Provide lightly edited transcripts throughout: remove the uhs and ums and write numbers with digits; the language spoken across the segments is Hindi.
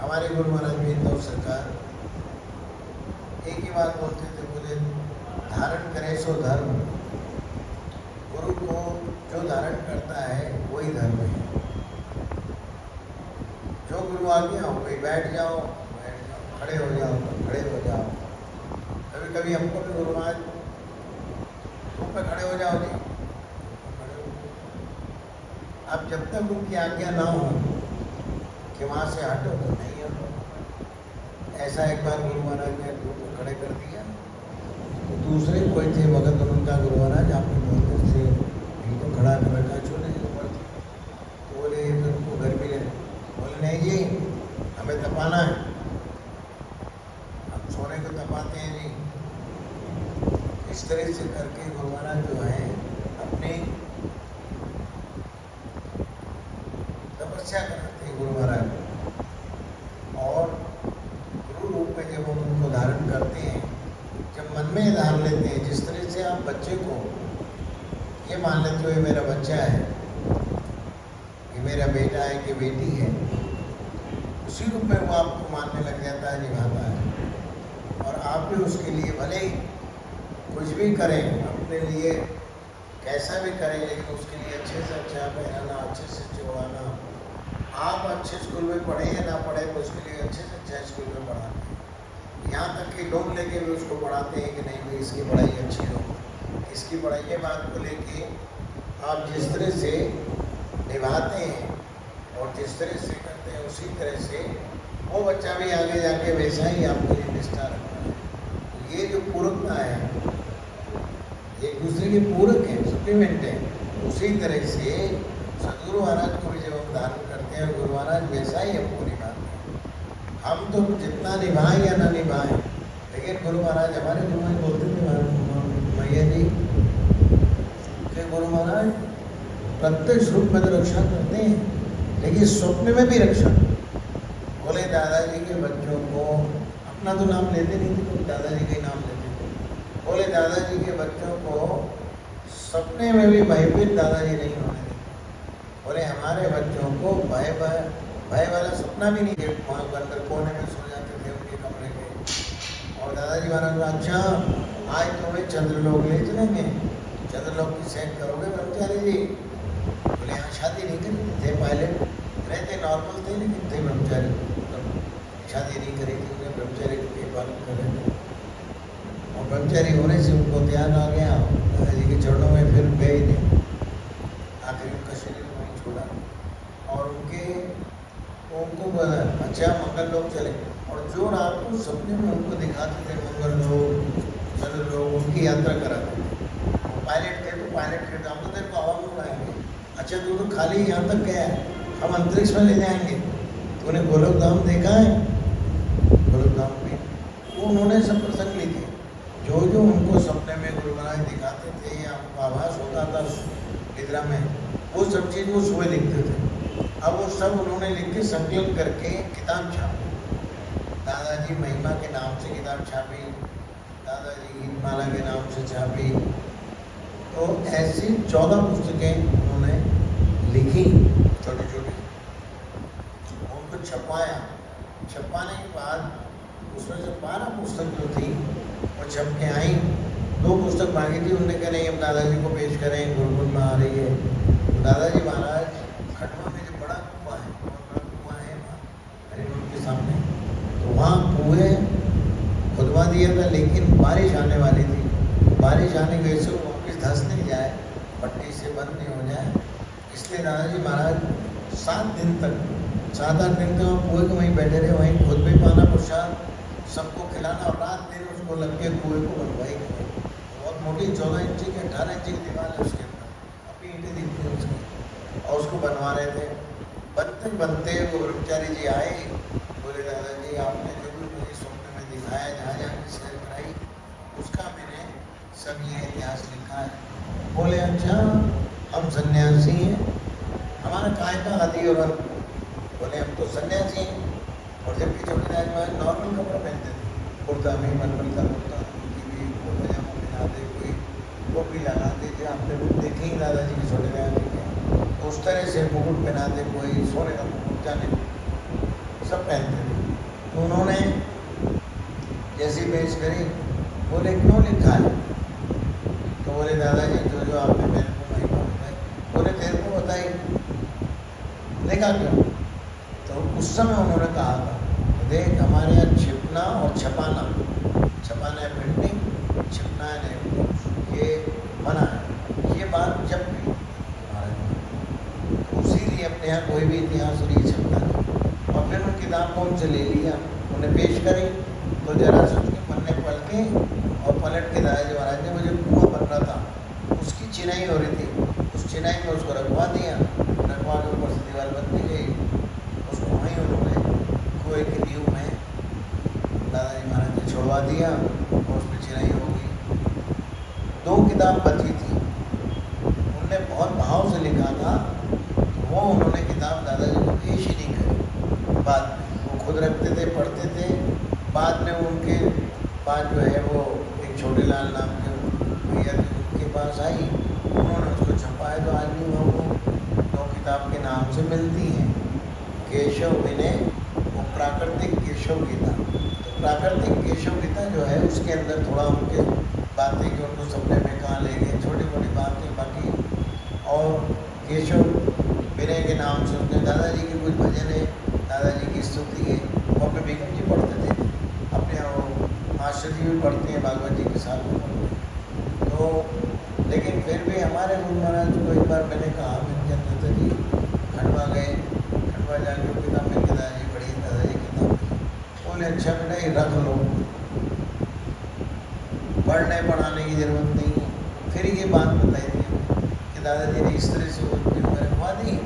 हमारे गुरु महाराज भी इंदौर सरकार एक ही बात बोलते थे, बोले धारण करे सो धर्म। गुरु को जो धारण करता है वही धर्म है। जो गुरु आ गया हो गई, बैठ जाओ, खड़े हो जाओ, खड़े हो जाओ। कभी कभी हमको भी गुरु महाराज धूप पे खड़े हो जाओ जी, अब जब तक उनकी आज्ञा ना हो कि वहाँ से हटो तो नहीं हटो। ऐसा एक बार गुरु महाराज ने धूप पे खड़े कर दिया, तो दूसरे कोई थे भगत, उनका गुरु महाराज आपने बोलते से इनको खड़ा कर रखा, छोटे ऊपर। तो बोले तुमको गर्मी लगे? बोले नहीं जी, हमें तपाना है, हम सोने को तपाते हैं जी। इस तरह से करके गुरु महाराज जो है अपनी तपस्या कराते हैं गुरु महाराज। और गुरु रूप में जब हम उनको धारण करते हैं, जब मन में धारण लेते हैं, जिस तरह से आप बच्चे को ये मान लेते हो ये मेरा बच्चा है, ये मेरा बेटा है कि बेटी है, उसी रूप में वो आपको मानने लग जाता है, निभाता है। और आप भी उसके लिए भले ही कुछ भी करें, अपने लिए कैसा भी करें, लेकिन उसके लिए अच्छे से अच्छा पहनाना, अच्छे से चुड़वाना। आप अच्छे स्कूल में पढ़े या ना पढ़े, उसके लिए अच्छे से अच्छा स्कूल में पढ़ाते हैं। यहाँ तक कि लोग लेके भी उसको पढ़ाते हैं कि नहीं भाई इसकी पढ़ाई अच्छी हो, इसकी पढ़ाई। ये बात को लेके आप जिस तरह से निभाते हैं और जिस तरह से करते हैं, उसी तरह से वो बच्चा भी आगे जाके वैसा ही आपके लिए निष्ठा रखता है। ये जो पूरकता है, एक दूसरे के पूरक है, सप्लीमेंट है। उसी तरह से सदगुरु महाराज को भी जब हम धारण करते हैं, गुरु महाराज वैसा ही हमको निभाते हैं। हम तो जितना निभाएं या ना निभाएं, लेकिन गुरु महाराज, हमारे गुरु महाराज बोलते थे भैया जी कि गुरु महाराज प्रत्यक्ष रूप में तो रक्षा करते हैं, लेकिन स्वप्न में भी रक्षा। बोले दादाजी के बच्चों को, अपना तो नाम लेते नहीं थे, दादाजी का ही नाम लेते थे। बोले दादाजी के बच्चों को सपने में भी भयभीत दादाजी नहीं होने देते। बोले हमारे बच्चों को भय वाला सपना भी नहीं दे। वहाँ अंदर कोने में सो जाते थे उनके कमरे के। और दादाजी महाराज, अच्छा आज तुम्हें चंद्रलोक ले चलेंगे, चंद्रलोक की सैर करोगे ब्रह्मचारी जी? बोले यहाँ शादी नहीं करी थे, पायलट रहते, नॉर्मल थे, लेकिन थे ब्रह्मचारी, शादी नहीं करी थी, उन्हें ब्रह्मचारी के पालन कर रहे थे। और ब्रह्मचारी होने से उनको ध्यान आ गया, दादाजी के चरणों में फिर गए थे। आखिर उनका शरीर वहीं छोड़ा और उनको बोला अच्छा मंगल लोग चले। और जो रात को सपने में उनको दिखाते थे मंगल लोग, चंद्र लोग, उनकी यात्रा कराते थे। पायलट थे तो पायलट के हम तो तेरे को हवा में उड़ाएंगे, अच्छा तू तो खाली यहाँ तक गया है, हम अंतरिक्ष में ले जाएंगे। तूने गोलोक धाम देखा है? गोलोक धाम में वो उन्होंने सब प्रसंग लिखे, जो जो उनको सपने में गुरु महाराज दिखाते थे या उनको आभास होता था निद्रा में, वो सब चीज़ वो सुबह लिखते थे। अब वो सब उन्होंने लिख के संकलन करके किताब छापी। दादाजी महिमा के नाम से किताब छापी, दादाजी गीतमाला के नाम से छापी। तो ऐसी 14 पुस्तकें उन्होंने लिखी, छोटी छोटी, उनको छपवाया। छपवाने के बाद उसमें से 12 पुस्तक जो थी वो छप के आई। 2 पुस्तक मांगी थी, उन्होंने कहा नहीं हम दादाजी को पेश करें, गुरुकुल में आ रही है। तो दादाजी महाराज खटवा में जो बड़ा कुआं है, बहुत बड़ा कुआं है हरिनोट के सामने, तो वहाँ कुएँ खुदवा दिया था, लेकिन बारिश आने वाली थी। बारिश आने की वजह से वो वापस धंस नहीं जाए, पट्टी से बंद नहीं हो जाए, इसलिए दादाजी महाराज 7 दिन तक, 7-8 दिन तक कुएँ को वहीं बैठे रहे, वहीं खुद भी पाना प्रसाद सबको खिलाना, और रात दिन उसको लग के कुएँ को बनवाई। बहुत मोटी 14 इंची की 18 इंची की दीवार है उसके अंदर, अपनी ईंटें दिखती हैं उसकी, और उसको बनवा रहे थे। बनते बनते वो ब्रह्मचारी जी आए, बोले दादाजी आपने जो भी मुझे स्वप्न में दिखाया, जहाँ जहाँ की सैर कराई, उसका मैंने सब ये इतिहास लिखा है। बोले अच्छा हम सन्यासी हैं, हमारा काय का आदि और अंत। बोले हम तो सन्यासी हैं। और जबकि छोटे राज नॉर्मल कपड़ा पहनते थे, कुर्ता भी, मनमल का कुर्ता, भी पजामा पहनाते, कोई टोपी लगाते थे। आपने लोग देखे ही दादाजी के छोटे राज के, उस तरह से मुकुट पहनाते, कोई सोने का मुकुट, जाने सब पहनते थे। तो उन्होंने जैसी पेश करी, बोले क्यों लिखा है? तो बोले दादाजी जो जो आपने मेरे को महिमा बताई। बोले तेरे को बताई, लिखा क्यों? तो उस समय उन्होंने कहा था, देख हमारे यहाँ छिपना और छपाना, छपाना है प्रिंटिंग, छिपना है नहीं, ये मना है। ये बात जब भी तो इसीलिए अपने यहाँ कोई भी इतिहास नहीं छपता नहीं। और फिर उन किताब को उनसे ले लिया, उन्हें पेश करी, तो जरा से उसके पन्ने पलटे और पलट के दादाजी महाराज ने वो जो कुआं बन रहा था उसकी चिनाई हो रही थी, उस चिनाई में उसको रखवा दिया, रखवा के ऊपर से दीवार बनती गई, उसको वहीं उन्होंने कुएं के नींव में दादाजी महाराज ने छोड़वा दिया और उस पर चिनाई हो गई। 2 किताब बची थी, उनने बहुत भाव से लिखा था, वो उन्होंने किताब दादाजी को पेश ही नहीं करी। बाद में वो खुद रखते थे, पढ़ते थे। बाद में उनके पास जो है वो एक छोटे लाल नाम के भैया थे, उनके पास आई, उन्होंने उसको छपाया। तो आज भी वो 2 किताब के नाम से मिलती हैं, केशव विनय वो प्राकृतिक केशव गीता। तो प्राकृतिक केशव गीता जो है उसके अंदर थोड़ा उनके बातें कि उनको सपने में कहाँ ले गए, छोटी मोटी बातें बाकी। और केशव विनय के नाम से उसने दादाजी के कुछ भजन है, दादाजी की स्तुति है, वो अपने बेगम जी पढ़ते थे, अपने वो मास्टर जी भी पढ़ते हैं, भागवत जी के साथ में पढ़ते हैं। तो लेकिन फिर भी हमारे गुरु महाराज को एक बार मैंने कहा, मैंने चंद्रता जी खंडवा गए, खंडवा जाके वो किताब में दादाजी पढ़ी, दादाजी किताब बोले अच्छा बेटा ये रख लो, पढ़ने पढ़ाने की ज़रूरत नहीं है। फिर ये बात बताई थी कि दादाजी ने इस तरह से वो रखवा दी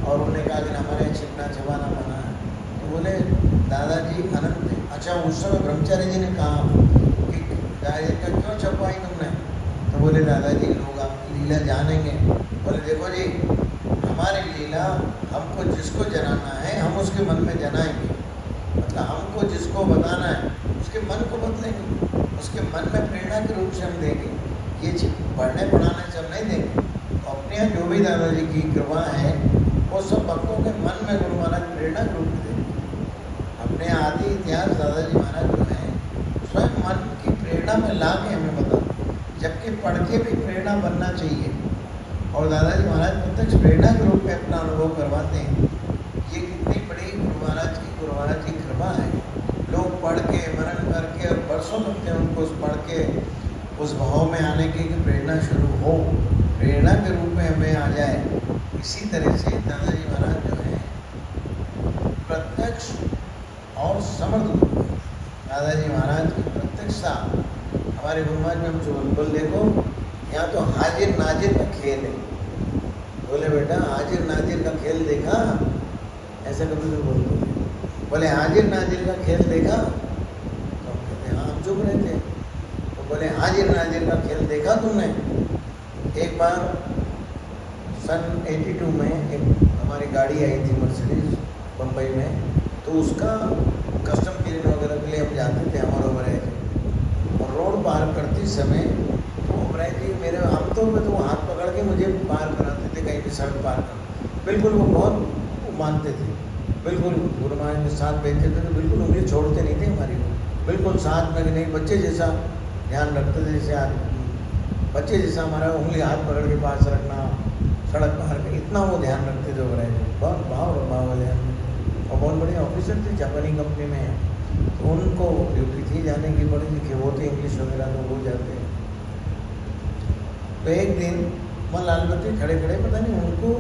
और उन्होंने कहा कि हमारे यहाँ छिपना छपाना मना है। तो बोले दादाजी अनंत। अच्छा उस समय ब्रह्मचारी जी ने कहा कि दादाजी का क्यों छपवाई तुमने? तो बोले दादाजी लोग आपकी लीला जानेंगे। बोले देखो जी हमारी लीला हमको जिसको जनाना है हम उसके मन में जनाएंगे, मतलब हमको जिसको बताना है उसके मन को बदलेंगे, उसके मन में प्रेरणा के रूप से हम देंगे। ये पढ़ने पढ़ाने से हम नहीं देंगे। अपने यहाँ जो भी दादाजी की कृपा है वो सब भक्तों के मन में गुरु महाराज प्रेरणा के रूप में देंगे। अपने आदि इतिहास दादाजी महाराज जो है स्वयं मन की प्रेरणा में ला के हमें बता, जबकि पढ़ के भी प्रेरणा बनना चाहिए। और दादाजी महाराज प्रत्यक्ष प्रेरणा के रूप में अपना अनुभव करवाते हैं। ये कितनी बड़ी गुरु महाराज की कृपा है। लोग पढ़ के मनन करके और बरसों लगते हैं उनको उस पढ़ के उस भाव में आने की प्रेरणा शुरू हो, प्रेरणा के रूप में हमें आ जाए। इसी तरह से दादाजी महाराज जो है प्रत्यक्ष और समर्थ गुरु। दादाजी महाराज की प्रत्यक्षता हमारे गुरु महाराज में हम जो बोल देखो यहाँ तो हाजिर नाजिर का खेल है। बोले बेटा हाजिर नाजिर का खेल देखा? ऐसा कभी तो बोलते बोले हाजिर नाजिर का खेल देखा? तो हम कहते हाँ, हम चुप रहे थे। तो बोले हाजिर नाजिर का खेल देखा तुमने? एक बार सन 82 में एक हमारी गाड़ी आई थी मर्सिडीज बम्बई में, तो उसका कस्टम क्लीन वगैरह के लिए हम जाते थे हमारे ओवरहेज, और रोड पार करते समय तो ओवरहेज जी मेरे आमतौर पर तो वो हाथ पकड़ के मुझे पार कराते थे, कहीं भी सड़क पार कर, बिल्कुल वो बहुत मानते थे, बिल्कुल गुरु महाराज के साथ बैठते थे तो बिल्कुल उंगली छोड़ते नहीं थे हमारी, बिल्कुल साथ में नहीं, बच्चे जैसा ध्यान रखते थे, जैसे बच्चे जैसा हमारा उंगली हाथ पकड़ के पास रखना, सड़क पार के इतना वो ध्यान रखते थे ओवरहेज, बहुत भाव वाले और बहुत बड़े ऑफिसर थे, जापानी कंपनी में है, तो उनको ड्यूटी थी जाने की, पढ़े लिखे वो थे, इंग्लिश वगैरह तो हो जाते। तो एक दिन वहाँ लाल बत्ती खड़े खड़े पता नहीं उनको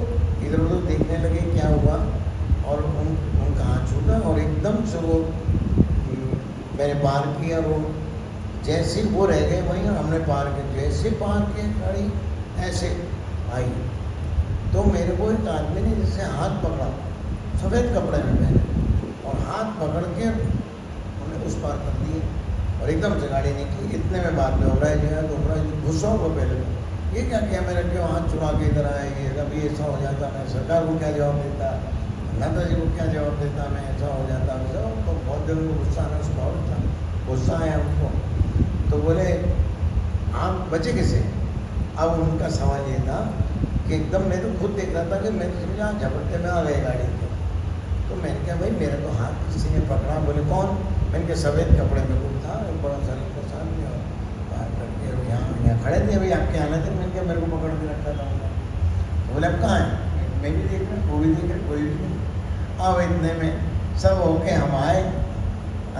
इधर उधर देखने लगे क्या हुआ, और उनका हाथ छूटा और एकदम से वो मैंने पार किया, वो जैसे वो रह गए वहीं और हमने पार किया, जैसे पार किया गाड़ी ऐसे आई तो मेरे को एक आदमी ने जैसे हाथ पकड़ा, सफ़ेद कपड़े में पहने, और हाथ पकड़ के उन्हें उस पार कर दिए और एकदम से गाड़ी निकली। इतने में बाद में हो रहा है जो है तो हो रहा है गुस्सा होगा पहले तो ये क्या किया मैंने, क्यों हाथ छुड़ा के इधर आए, ये कभी ऐसा हो जाता, मैं सरकार को क्या जवाब देता, नाता जी को क्या जवाब देता, मैं ऐसा हो जाता, वैसा तो बहुत दिनों में गुस्सा आना स्वभाव था, गुस्सा आया उनको। तो बोले आप बचे कैसे? अब उनका सवाल ये था कि एकदम मैं तो खुद देख रहा था कि मैं तो समझा झपटते में आ गए गाड़ी के, तो मैंने कहा भाई मेरा तो हाथ किसी ने पकड़ा। बोले कौन? के सफ़ेद कपड़े में कुछ था, एक बड़ा सा साल में, और बाहर करके यहाँ खड़े थे, अभी आपके आने थे, मैंने मेरे को पकड़ के रखा था उन्होंने। तो बोले अब कहाँ है, मैं भी देख रहा, वो भी देख रहे, कोई भी नहीं। अब इतने में सब होके हम आए,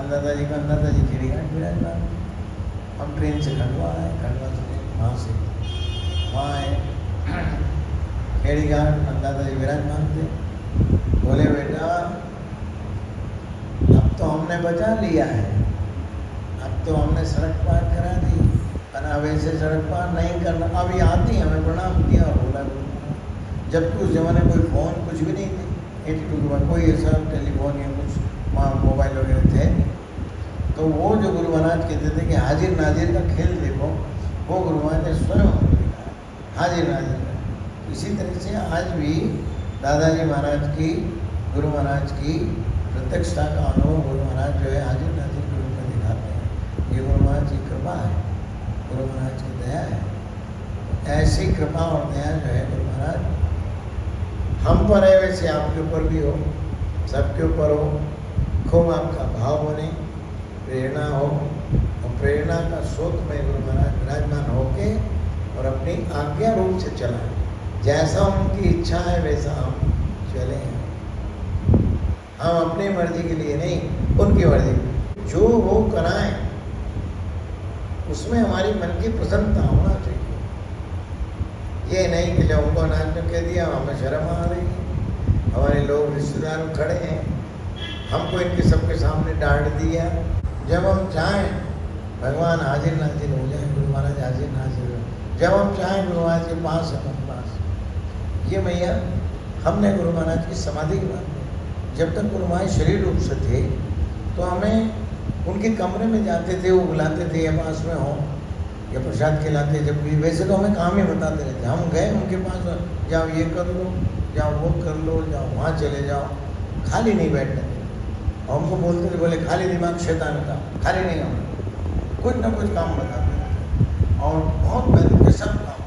अन्नदा जी को, अन्नदा जी खिड़ीघाट विराजमान। हम ट्रेन से खंडवा आए, खंडवा से वहाँ से वहाँ आए खेड़ीघाट, अन्नदा जी विराजमान थे। बोले बेटा अब तो हमने बचा लिया है, अब तो हमने सड़क पार करा दी, पर अब ऐसे सड़क पार नहीं करना। अब ये आती हमें प्रणाम किया और बोला जबकि उस जमाने कोई फ़ोन कुछ भी नहीं थे, 82 के बाद कोई ऐसा टेलीफोन या कुछ वहाँ मोबाइल वगैरह थे नहीं। तो वो जो गुरु महाराज कहते थे कि हाजिर नाजिर का खेल देखो, वो गुरु महाराज ने स्वयं हाजिर नाजिर का। इसी तरह से आज भी दादाजी महाराज की, गुरु महाराज की प्रत्यक्षता का अनुभव गुरु महाराज जो है हाजिर नाजिर के रूप में दिखाते हैं। ये गुरु महाराज की कृपा है, गुरु महाराज की दया है। ऐसी कृपा और दया जो है गुरु महाराज हम पर है, वैसे आपके ऊपर भी हो, सबके ऊपर हो। खूब आपका भाव बने, प्रेरणा हो, और प्रेरणा का स्रोत में गुरु महाराज विराजमान होके और अपनी आज्ञा रूप से चलाएं। जैसा उनकी इच्छा है वैसा हम चलें, हम अपनी मर्जी के लिए नहीं, उनकी मर्जी। जो वो कराएं उसमें हमारी मन की प्रसन्नता होना चाहिए। ये नहीं कि जब उनको अनाज में कह दिया हमें शर्म आ रही है, हमारे लोग रिश्तेदार खड़े हैं, हमको इनके सबके सामने डांट दिया। जब हम चाहें भगवान हाजिर नाजिर हो जाए, गुरु महाराज हाजिर नाजिर हो, जब हम चाहें गुरु महाराज के पास हमारे पास। ये भैया हमने गुरु महाराज की समाधि की बात की, जब तक गुरु महाराज शरीर रूप से थे तो हमें उनके कमरे में जाते थे, वो बुलाते थे या पास में हो या प्रसाद खिलाते, जब भी वैसे तो हमें काम ही बताते रहते। हम गए उनके पास, जाओ ये कर लो, जाओ वो कर लो, जाओ वहाँ चले जाओ, खाली नहीं बैठने थे। हमको बोलते थे, बोले खाली दिमाग शैतान का, खाली नहीं होना, कुछ ना कुछ काम बताते थे और बहुत मेहनत के सब काम।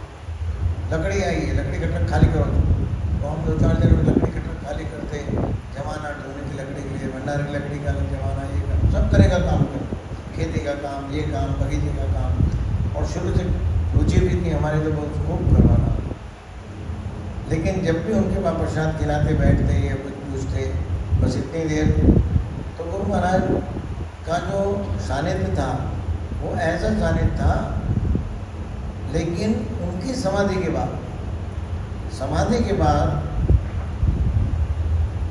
लकड़ी आई है, लकड़ी का ट्रक खाली करो, तो हम 2-4 दिन में लकड़ी का ट्रक खाली करते, जमाना ढूंढने की लकड़ी के लिए, भंडार की लकड़ी का जमाना, ये काम सब तरह का काम करते, खेती का काम, ये काम, बगीचे का काम। और शुरू से रुचि भी थी हमारे तो बहुत खूब करवाना। लेकिन जब भी उनके पास प्रसाद खिलाते बैठते या कुछ पूछते, बस इतनी देर, तो गुरु महाराज का जो सानिध्य था वो ऐसा सानिध्य था। लेकिन उनकी समाधि के बाद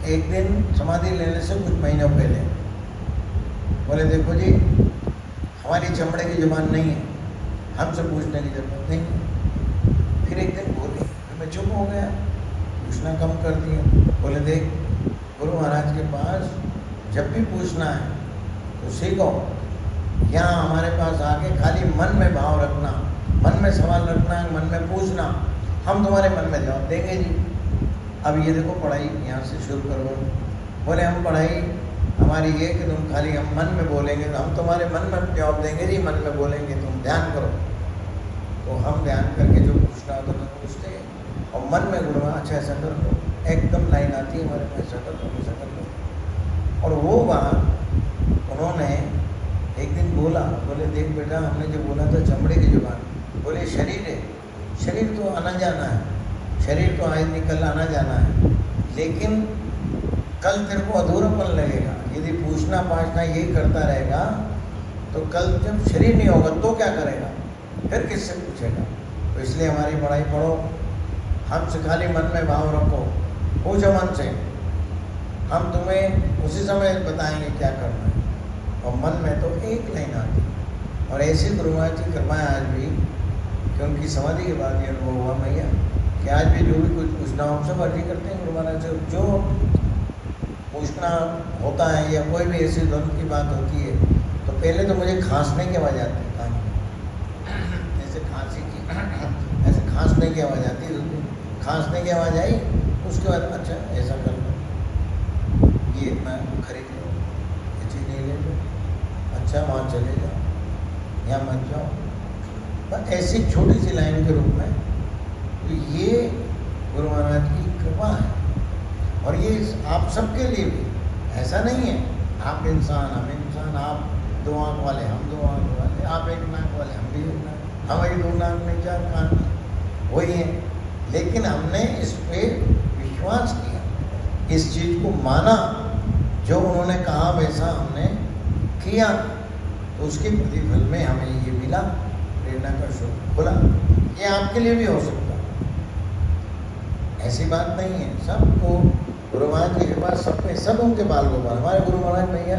एक दिन समाधि लेने से कुछ महीनों पहले बोले देखो जी हमारी चमड़े की जुबान नहीं है, हमसे पूछने की जरूरत नहीं। फिर एक दिन बोली, फिर मैं चुप हो गया, पूछना कम कर दिया। बोले देख गुरु महाराज के पास जब भी पूछना है तो सीखो, यहाँ हमारे पास आके खाली मन में भाव रखना, मन में सवाल रखना, मन में पूछना, हम तुम्हारे मन में जवाब देंगे जी। अब ये देखो पढ़ाई यहाँ से शुरू करो। बोले हम पढ़ाई हमारी ये कि तुम खाली हम मन में बोलेंगे तो हम तुम्हारे मन में जवाब देंगे जी, मन में बोलेंगे तुम ध्यान करो। तो हम ध्यान करके जो पूछना होता तो पूछते हैं और मन में गुरु अच्छा ऐसा कर लो, एकदम लाइन आती है हमारे में, ऐसा कर लो, ऐसा कर लो। और वो बात उन्होंने एक दिन बोला, बोले देख बेटा हमने जो बोला था चमड़े की जुबान, बोले शरीर है, शरीर तो आना जाना है, शरीर तो आज निकल आना जाना है, लेकिन कल तेरे को अधूरापन लगेगा यदि पूछना पाछना यही करता रहेगा। तो कल जब शरीर नहीं होगा तो क्या करेगा, फिर किससे पूछेगा। तो इसलिए हमारी पढ़ाई पढ़ो, हमसे खाली मन में भाव रखो, पूछो मन से, हम तुम्हें उसी समय बताएंगे क्या करना है। और मन में तो एक लाइन आती। और ऐसी गुरु महाराज की कृपा है आज भी कि उनकी समाधि के बाद ये अनुभव हुआ भैया कि आज भी जो भी कुछ पूछना हो हम सब अर्जी करते हैं गुरु महाराज से। जो पूछना होता है या कोई भी ऐसी द्वंद की बात होती है तो पहले तो मुझे खांसने की आवाज़ आती है, ऐसे खांसी की, ऐसे खांसने की आवाज़ आती है। खांसने की आवाज़ आई उसके बाद अच्छा ऐसा कर लो, ये इतना खरीद लो, ये चीज़ नहीं ले लो, अच्छा वहाँ चले जाओ, यहाँ मत जाओ, बस ऐसी छोटी सी लाइन के रूप में। तो ये गुरु महाराज की कृपा है और ये आप सबके लिए भी, ऐसा नहीं है आप इंसान हम इंसान, आप 2 आँख वाले हम 2 आँख वाले, आप 1 नाक वाले हम भी 1 नाक, हमारी 2 नाक नहीं 4 कान, वही है। लेकिन हमने इस पे विश्वास किया, इस चीज़ को माना, जो उन्होंने कहा वैसा हमने किया, तो उसके प्रतिफल में हमें ये मिला, प्रेरणा का शुभ खुला। ये आपके लिए भी हो सकता है, ऐसी बात नहीं है। सबको गुरु महाराज जी के पास सब में सब उनके बाल गोपाल। हमारे गुरु महाराज भैया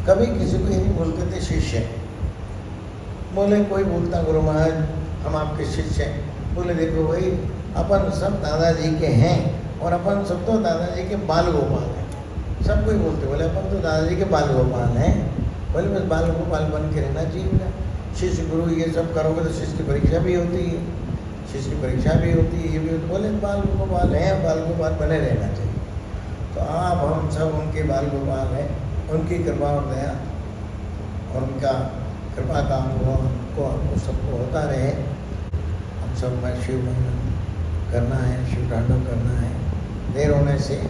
कभी किसी को ये नहीं बोलते थे शिष्य, बोले कोई बोलता गुरु महाराज हम आपके शिष्य हैं, बोले देखो भाई अपन सब दादाजी के हैं और अपन सब तो दादाजी के बाल गोपाल हैं। सब कोई बोलते, बोले अपन तो दादाजी के बाल गोपाल हैं, बोले बस बाल गोपाल बन के रहना चाहिए ना। शिष्य गुरु ये सब करोगे तो शिष्य की परीक्षा भी होती है, शिष्य की परीक्षा भी होती है, ये भी होती, बोले बाल गोपाल हैं, बाल गोपाल बने रहना चाहिए। तो आप हम सब उनके बाल गोपाल हैं, उनकी कृपा और दया और उनका कृपा का अनुभव हमको सबको होता रहे। हम सब में शिव मंगल करना है, शिव तांडव करना है। देर होने से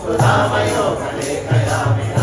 सुधामयो कले कयामि